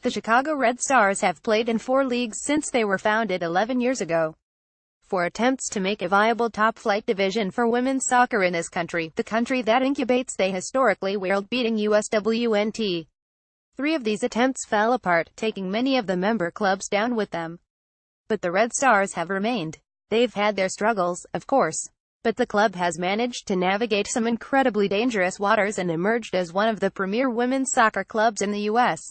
The Chicago Red Stars have played in 4 leagues since they were founded 11 years ago. 4 attempts to make a viable top-flight division for women's soccer in this country, the country that incubates the historically world-beating USWNT. 3 of these attempts fell apart, taking many of the member clubs down with them. But the Red Stars have remained. They've had their struggles, of course. But the club has managed to navigate some incredibly dangerous waters and emerged as one of the premier women's soccer clubs in the U.S.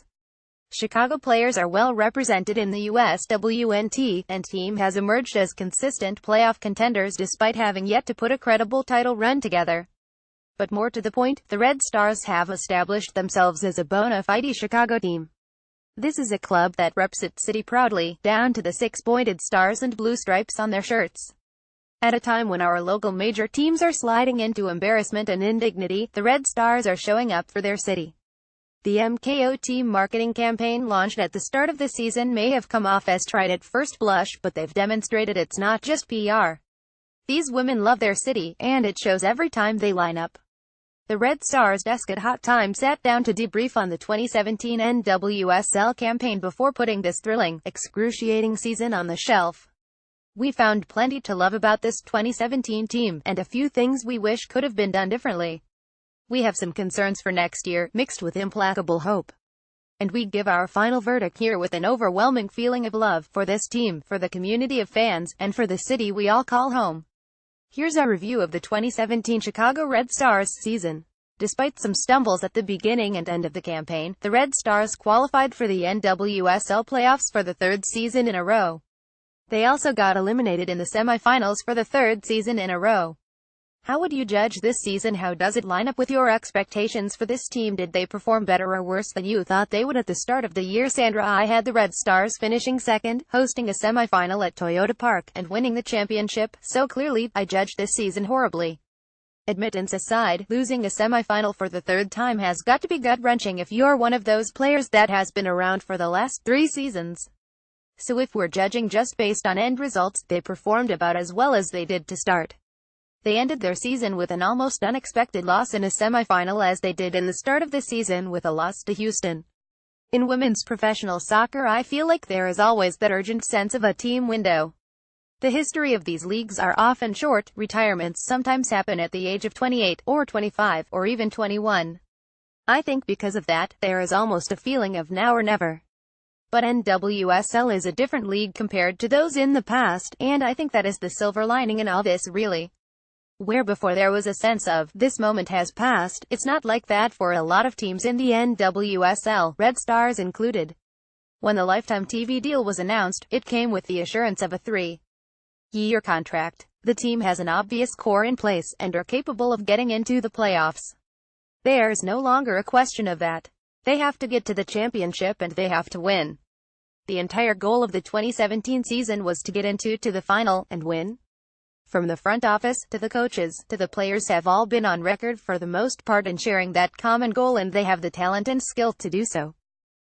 Chicago players are well represented in the USWNT, and team has emerged as consistent playoff contenders despite having yet to put a credible title run together. But more to the point, the Red Stars have established themselves as a bona fide Chicago team. This is a club that reps its city proudly, down to the 6-pointed stars and blue stripes on their shirts. At a time when our local major teams are sliding into embarrassment and indignity, the Red Stars are showing up for their city. The MKO team marketing campaign launched at the start of the season may have come off as trite at first blush, but they've demonstrated it's not just PR. These women love their city, and it shows every time they line up. The Red Stars desk at Hot Time sat down to debrief on the 2017 NWSL campaign before putting this thrilling, excruciating season on the shelf. We found plenty to love about this 2017 team, and a few things we wish could have been done differently. We have some concerns for next year, mixed with implacable hope. And we give our final verdict here with an overwhelming feeling of love for this team, for the community of fans, and for the city we all call home. Here's our review of the 2017 Chicago Red Stars season. Despite some stumbles at the beginning and end of the campaign, the Red Stars qualified for the NWSL playoffs for the 3rd season in a row. They also got eliminated in the semifinals for the 3rd season in a row. How would you judge this season? How does it line up with your expectations for this team? Did they perform better or worse than you thought they would at the start of the year? Sandra, I had the Red Stars finishing 2nd, hosting a semifinal at Toyota Park, and winning the championship, so clearly, I judged this season horribly. Admittance aside, losing a semifinal for the 3rd time has got to be gut-wrenching if you're one of those players that has been around for the last 3 seasons. So if we're judging just based on end results, they performed about as well as they did to start. They ended their season with an almost unexpected loss in a semifinal, as they did in the start of the season with a loss to Houston. In women's professional soccer, I feel like there is always that urgent sense of a team window. The history of these leagues are often short. Retirements sometimes happen at the age of 28, or 25, or even 21. I think because of that, there is almost a feeling of now or never. But NWSL is a different league compared to those in the past, and I think that is the silver lining in all this, really. Where before there was a sense of, this moment has passed, it's not like that for a lot of teams in the NWSL, Red Stars included. When the Lifetime TV deal was announced, it came with the assurance of a 3-year contract. The team has an obvious core in place, and are capable of getting into the playoffs. There's no longer a question of that. They have to get to the championship and they have to win. The entire goal of the 2017 season was to get into the final, and win. From the front office, to the coaches, to the players have all been on record for the most part in sharing that common goal, and they have the talent and skill to do so.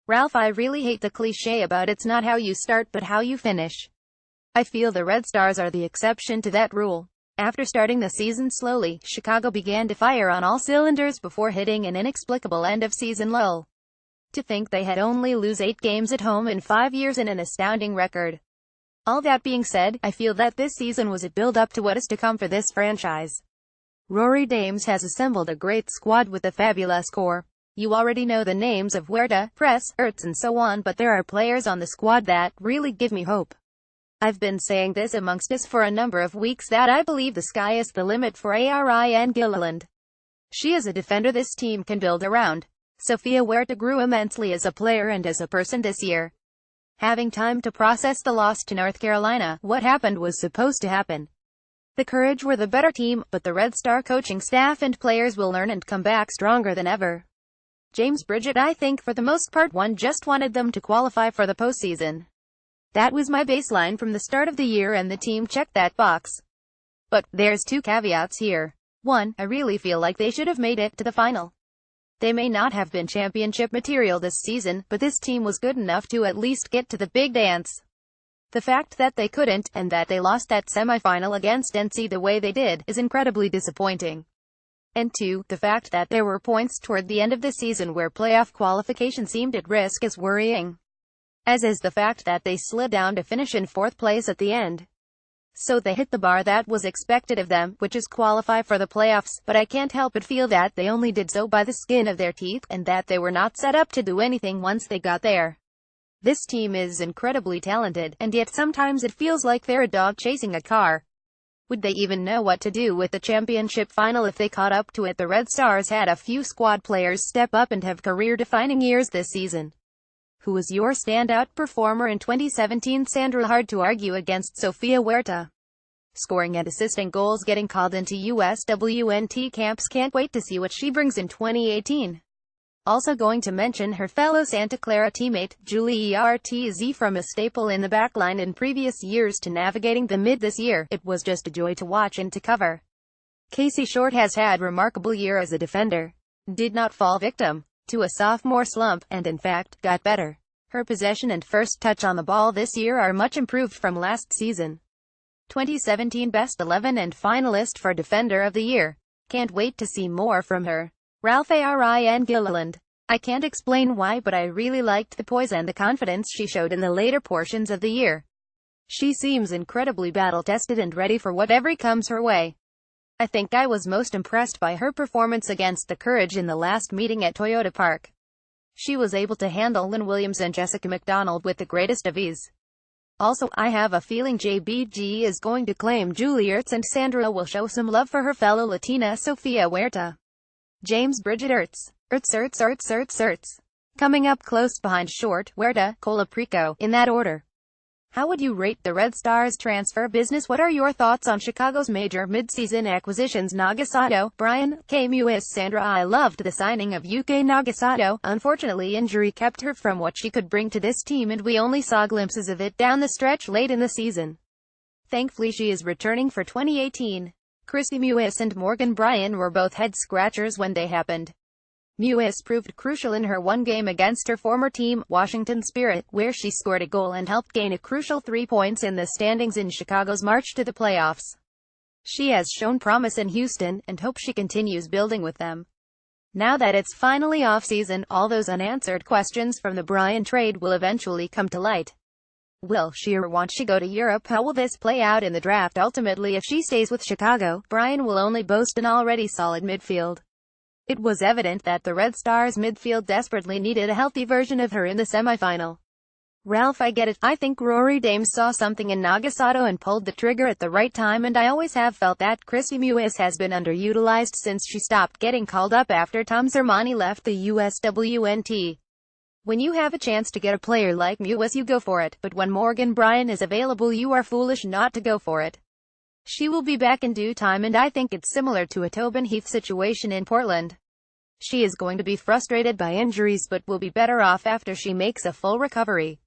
Ralph, I really hate the cliche about it's not how you start but how you finish. I feel the Red Stars are the exception to that rule. After starting the season slowly, Chicago began to fire on all cylinders before hitting an inexplicable end-of-season lull. To think they had only lose 8 games at home in 5 years in an astounding record. All that being said, I feel that this season was a build-up to what is to come for this franchise. Rory Dames has assembled a great squad with a fabulous core. You already know the names of Huerta, Press, Ertz and so on, but there are players on the squad that really give me hope. I've been saying this amongst us for a number of weeks that I believe the sky is the limit for Ariane Gilliland. She is a defender this team can build around. Sofia Huerta grew immensely as a player and as a person this year. Having time to process the loss to North Carolina, what happened was supposed to happen. The Courage were the better team, but the Red Star coaching staff and players will learn and come back stronger than ever. James Bridget, I think for the most part just wanted them to qualify for the postseason. That was my baseline from the start of the year, and the team checked that box. But there's 2 caveats here. 1, I really feel like they should have made it to the final. They may not have been championship material this season, but this team was good enough to at least get to the big dance. The fact that they couldn't, and that they lost that semifinal against NC the way they did, is incredibly disappointing. And 2, the fact that there were points toward the end of the season where playoff qualification seemed at risk is worrying. As is the fact that they slid down to finish in 4th place at the end. So they hit the bar that was expected of them, which is qualify for the playoffs, but I can't help but feel that they only did so by the skin of their teeth, and that they were not set up to do anything once they got there. This team is incredibly talented, and yet sometimes it feels like they're a dog chasing a car. Would they even know what to do with the championship final if they caught up to it? The Red Stars had a few squad players step up and have career-defining years this season. Who was your standout performer in 2017? Sandra. Hard to argue against Sofia Huerta. Scoring and assisting goals, getting called into USWNT camps. Can't wait to see what she brings in 2018. Also going to mention her fellow Santa Clara teammate, Julie Ortiz, from a staple in the backline in previous years to navigating the mid this year. It was just a joy to watch and to cover. Casey Short has had a remarkable year as a defender. Did not fall victim to a sophomore slump, and in fact, got better. Her possession and first touch on the ball this year are much improved from last season. 2017 Best 11 and finalist for Defender of the Year. Can't wait to see more from her. Ralph Ariane Gilliland. I can't explain why, but I really liked the poise and the confidence she showed in the later portions of the year. She seems incredibly battle-tested and ready for whatever comes her way. I think I was most impressed by her performance against the Courage in the last meeting at Toyota Park. She was able to handle Lynn Williams and Jessica McDonald with the greatest of ease. Also, I have a feeling JBG is going to claim Julie Ertz, and Sandra will show some love for her fellow Latina Sofia Huerta. James Bridget Ertz. Ertz. Coming up close behind Short, Huerta, Colaprico, in that order. How would you rate the Red Stars transfer business? What are your thoughts on Chicago's major mid-season acquisitions? Nagasato, Brian, K. Mewis. Sandra. I loved the signing of UK Nagasato. Unfortunately, injury kept her from what she could bring to this team, and we only saw glimpses of it down the stretch late in the season. Thankfully she is returning for 2018. Christy Mewis and Morgan Bryan were both head-scratchers when they happened. Mewis proved crucial in her one game against her former team, Washington Spirit, where she scored a goal and helped gain a crucial 3 points in the standings in Chicago's march to the playoffs. She has shown promise in Houston, and hope she continues building with them. Now that it's finally off-season, all those unanswered questions from the Bryan trade will eventually come to light. Will she or won't she go to Europe? How will this play out in the draft? Ultimately, if she stays with Chicago, Bryan will only boast an already solid midfield. It was evident that the Red Stars midfield desperately needed a healthy version of her in the semifinal. Ralph. I get it. I think Rory Dames saw something in Nagasato and pulled the trigger at the right time, and I always have felt that Christy Mewis has been underutilized since she stopped getting called up after Tom Sermanni left the USWNT. When you have a chance to get a player like Mewis, you go for it, but when Morgan Bryan is available, you are foolish not to go for it. She will be back in due time, and I think it's similar to a Tobin Heath situation in Portland. She is going to be frustrated by injuries, but will be better off after she makes a full recovery.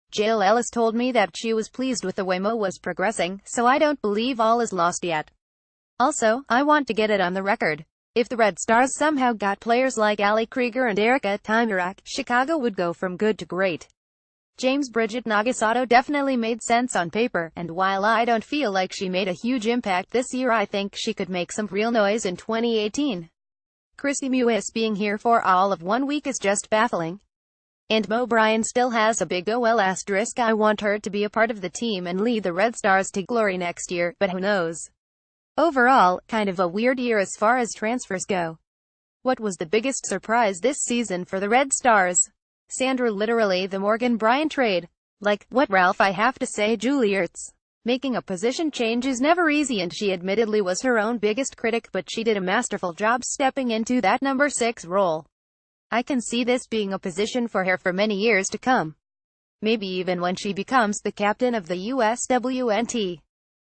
Jill Ellis told me that she was pleased with the way Mo was progressing, so I don't believe all is lost yet. Also, I want to get it on the record. If the Red Stars somehow got players like Ali Krieger and Erica Tymrak, Chicago would go from good to great. James. Bridget Nagasato definitely made sense on paper, and while I don't feel like she made a huge impact this year, I think she could make some real noise in 2018. Christy Mewis being here for all of 1 week is just baffling. And Mo Bryan still has a big OL asterisk. I want her to be a part of the team and lead the Red Stars to glory next year, but who knows. Overall, kind of a weird year as far as transfers go. What was the biggest surprise this season for the Red Stars? Sandra. Literally the Morgan Bryan trade. Like, what? Ralph. I have to say Julie Ertz. Making a position change is never easy, and she admittedly was her own biggest critic, but she did a masterful job stepping into that number 6 role. I can see this being a position for her for many years to come. Maybe even when she becomes the captain of the USWNT.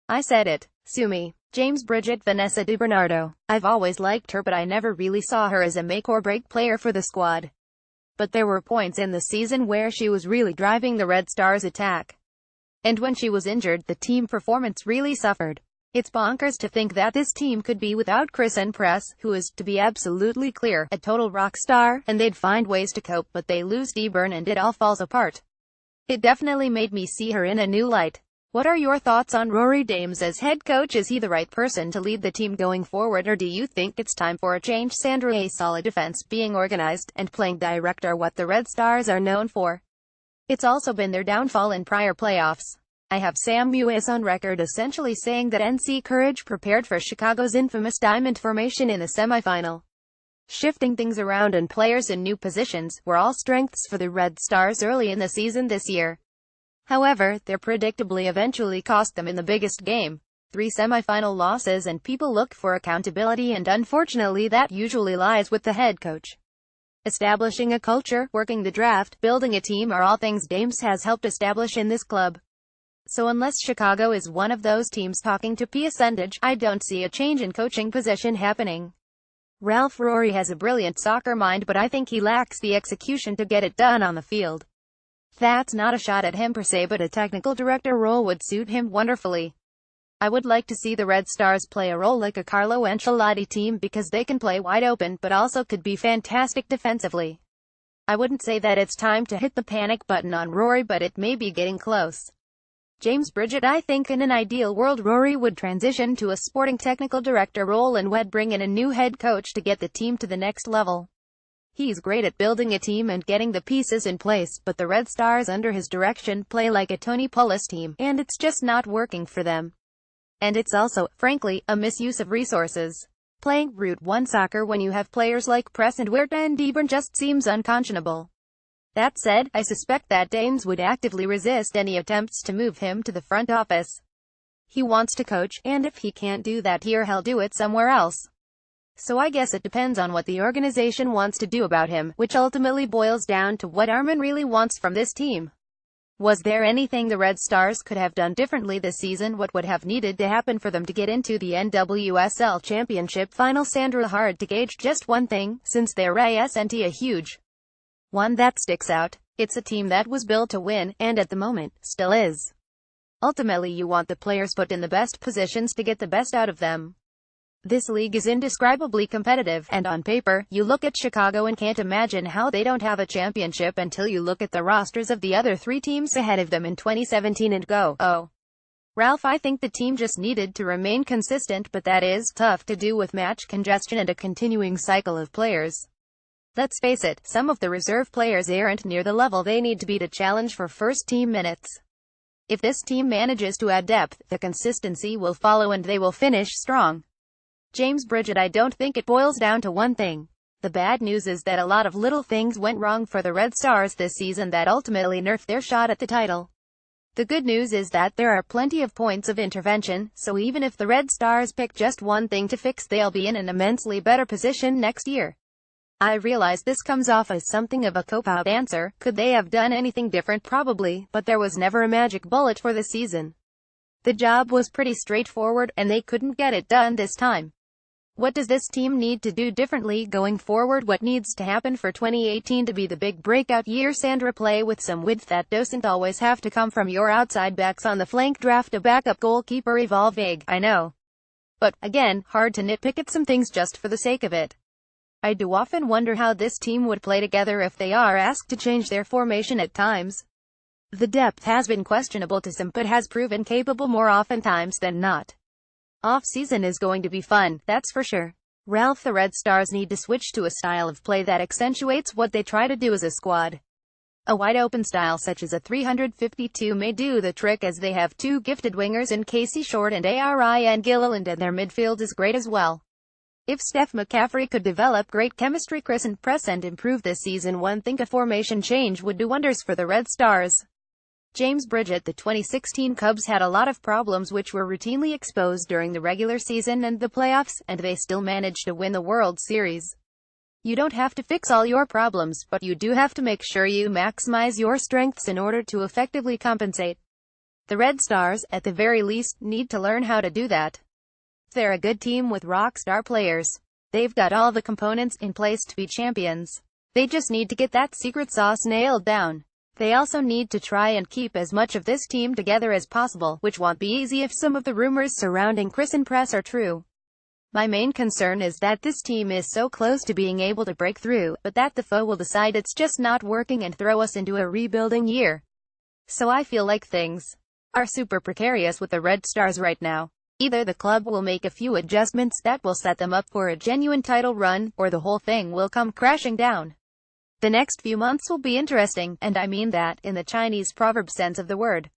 I said it. Sue me. James. Bridget. Vanessa DiBernardo. I've always liked her, but I never really saw her as a make-or-break player for the squad. But there were points in the season where she was really driving the Red Stars' attack. And when she was injured, the team performance really suffered. It's bonkers to think that this team could be without Christen Press, who is, to be absolutely clear, a total rock star, and they'd find ways to cope, but they lose DiBern and it all falls apart. It definitely made me see her in a new light. What are your thoughts on Rory Dames as head coach? Is he the right person to lead the team going forward, or do you think it's time for a change? Sandra, a solid defense, being organized, and playing direct are what the Red Stars are known for. It's also been their downfall in prior playoffs. I have Sam Mewis on record essentially saying that NC Courage prepared for Chicago's infamous diamond formation in the semifinal. Shifting things around and players in new positions were all strengths for the Red Stars early in the season this year. However, they predictably eventually cost them in the biggest game. 3 semifinal losses, and people look for accountability, and unfortunately that usually lies with the head coach. Establishing a culture, working the draft, building a team are all things Dames has helped establish in this club. So unless Chicago is one of those teams talking to Pia Sundhage, I don't see a change in coaching position happening. Ralph Rory has a brilliant soccer mind, but I think he lacks the execution to get it done on the field. That's not a shot at him per se, but a technical director role would suit him wonderfully. I would like to see the Red Stars play a role like a Carlo Ancelotti team, because they can play wide open but also could be fantastic defensively. I wouldn't say that it's time to hit the panic button on Rory, but it may be getting close. James Bridget, I think in an ideal world Rory would transition to a sporting technical director role and would bring in a new head coach to get the team to the next level. He's great at building a team and getting the pieces in place, but the Red Stars under his direction play like a Tony Pulis team, and it's just not working for them. And it's also, frankly, a misuse of resources. Playing Route 1 soccer when you have players like Press and Huerta and Deburn just seems unconscionable. That said, I suspect that Dames would actively resist any attempts to move him to the front office. He wants to coach, and if he can't do that here, he'll do it somewhere else. So I guess it depends on what the organization wants to do about him, which ultimately boils down to what Armin really wants from this team. Was there anything the Red Stars could have done differently this season? What would have needed to happen for them to get into the NWSL Championship final? Sandra, hard to gauge just one thing, since there isn't a huge one that sticks out. It's a team that was built to win, and at the moment, still is. Ultimately you want the players put in the best positions to get the best out of them. This league is indescribably competitive, and on paper, you look at Chicago and can't imagine how they don't have a championship until you look at the rosters of the other 3 teams ahead of them in 2017 and go, oh. Ralph, I think the team just needed to remain consistent, but that is tough to do with match congestion and a continuing cycle of players. Let's face it, some of the reserve players aren't near the level they need to be to challenge for first-team minutes. If this team manages to add depth, the consistency will follow and they will finish strong. James Bridget, I don't think it boils down to one thing. The bad news is that a lot of little things went wrong for the Red Stars this season that ultimately nerfed their shot at the title. The good news is that there are plenty of points of intervention, so even if the Red Stars pick just one thing to fix, they'll be in an immensely better position next year. I realize this comes off as something of a cop-out answer. Could they have done anything different? Probably, but there was never a magic bullet for the season. The job was pretty straightforward, and they couldn't get it done this time. What does this team need to do differently going forward? What needs to happen for 2018 to be the big breakout year? Sandra, play with some width. That doesn't always have to come from your outside backs on the flank. Draft a backup goalkeeper. Evolve. Vague, I know. But, again, hard to nitpick at some things just for the sake of it. I do often wonder how this team would play together if they are asked to change their formation at times. The depth has been questionable to some, but has proven capable more oftentimes than not. Off-season is going to be fun, that's for sure. Ralph, the Red Stars need to switch to a style of play that accentuates what they try to do as a squad. A wide-open style such as a 352 may do the trick, as they have 2 gifted wingers in Casey Short and Ariane Gilliland, and their midfield is great as well. If Steph McCaffrey could develop great chemistry, Chris and Press, and improve this season, one think a formation change would do wonders for the Red Stars. James Bridget, the 2016 Cubs had a lot of problems which were routinely exposed during the regular season and the playoffs, and they still managed to win the World Series. You don't have to fix all your problems, but you do have to make sure you maximize your strengths in order to effectively compensate. The Red Stars, at the very least, need to learn how to do that. They're a good team with rock-star players. They've got all the components in place to be champions. They just need to get that secret sauce nailed down. They also need to try and keep as much of this team together as possible, which won't be easy if some of the rumors surrounding Chris and Press are true. My main concern is that this team is so close to being able to break through, but that the foe will decide it's just not working and throw us into a rebuilding year. So I feel like things are super precarious with the Red Stars right now. Either the club will make a few adjustments that will set them up for a genuine title run, or the whole thing will come crashing down. The next few months will be interesting, and I mean that in the Chinese proverb sense of the word.